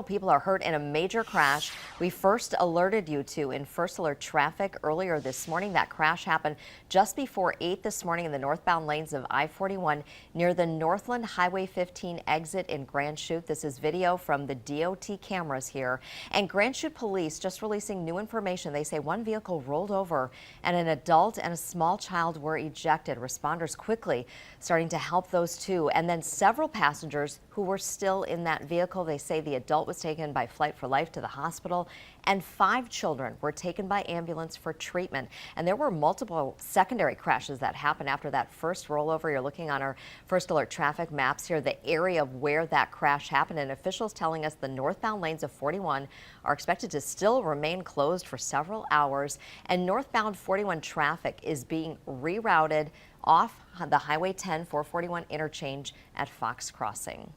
people are hurt in a major crash we first alerted you to in First Alert Traffic earlier this morning. That crash happened just before 8 this morning in the northbound lanes of I-41 near the Northland Highway 15 exit in Grand Chute. This is video from the DOT cameras here. And Grand Chute police just releasing new information. They say one vehicle rolled over and an adult and a small child were ejected. Responders quickly starting to help those two. And then several passengers who were still in that vehicle. They say the adult was taken by Flight for Life to the hospital, and 5 children were taken by ambulance for treatment. And there were multiple secondary crashes that happened after that first rollover. You're looking on our First Alert Traffic maps here, the area of where that crash happened, and officials telling us the northbound lanes of 41 are expected to still remain closed for several hours, and northbound 41 traffic is being rerouted off the Highway 10 441 interchange at Fox Crossing.